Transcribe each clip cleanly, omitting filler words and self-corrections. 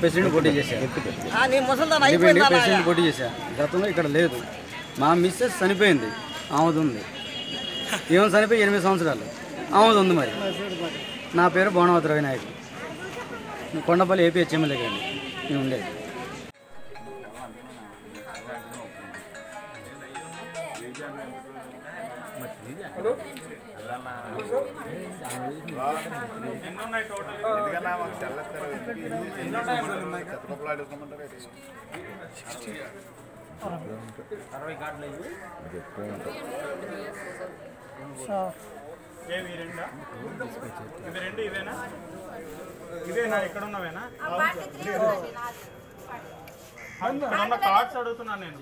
President పోటీ చేశాను. President పోటీ చేశా. గతంలో ఇక్కడ లేదు. మా మిస్సెస్ చనిపోయింది, ఆమెది ఉంది. ఏమో చనిపోయి 8 సంవత్సరాలు, ఆమెది ఉంది. మరి నా పేరు భువనవతి రవినాయక్, కొండపల్లి ఏపీ ఎమ్మెల్యే గారిని నేను ఉండేది. ఇవేనా ఇక్కడ ఉన్నవేనా? కార్డ్స్ అడుగుతున్నాను నేను.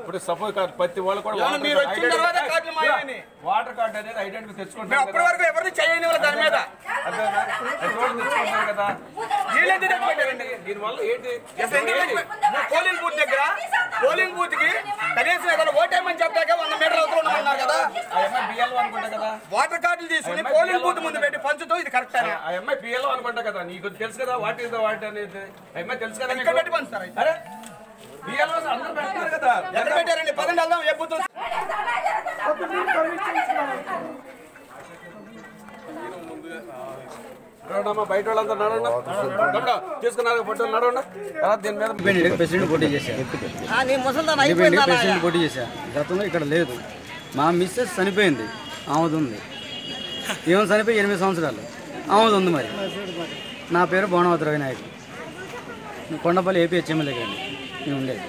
ఇప్పుడు సపోజ్ ప్రతి వాళ్ళు కూడా వాటర్ కార్డు అనేది ఐడెంటిటీ తెచ్చుకుంటారు కదా. దీనివల్ల ఏంటి? పోలింగ్ బూత్ దగ్గర పోలింగ్ బూత్ కి కనీసం ఏదైనా ఓటేమని చెప్పాక 100 మీటర్ల అవతల ఉండమన్నారు కదా. బిఎల్ఓ అనుకుంటా కదా. వాటర్ కార్డులు తీసుకుని పోలింగ్ బూత్ ముందు పెట్టి పంచుతూ ఇది కరెక్ట్ అని ఆ అమ్మాయి బిఎల్ఓ అనుకుంటా కదా. నీకు తెలుసు కదా వాట్ ఈస్ ద వాట్ అనేది. ఆ అమ్మాయి తెలుసు కదా. ఇక్కడ పెట్టి పంచుతారు. అరే బిఎల్ఓ అందరూ పెడతారు కదా. ఎంత పెట్టారండి? 10 వెళ్దాం. ఏ బూత్ బయట వాళ్ళంతా నడవండి, తీసుకున్నారు ఫోటో నడవండి. దీని మీద ప్రెసిడెంట్ పోటీ చేశాను. ప్రెసిడెంట్ పోటీ చేశా. గతంలో ఇక్కడ లేదు. మా మిస్సెస్ చనిపోయింది, ఆమెది ఉంది. ఏమో చనిపోయి 8 సంవత్సరాలు, ఆమెది ఉంది. మరి నా పేరు భువనవతి రవినాయక్, కొండపల్లి ఏపీ ఎమ్మెల్యే గారిని నేను ఉండేది.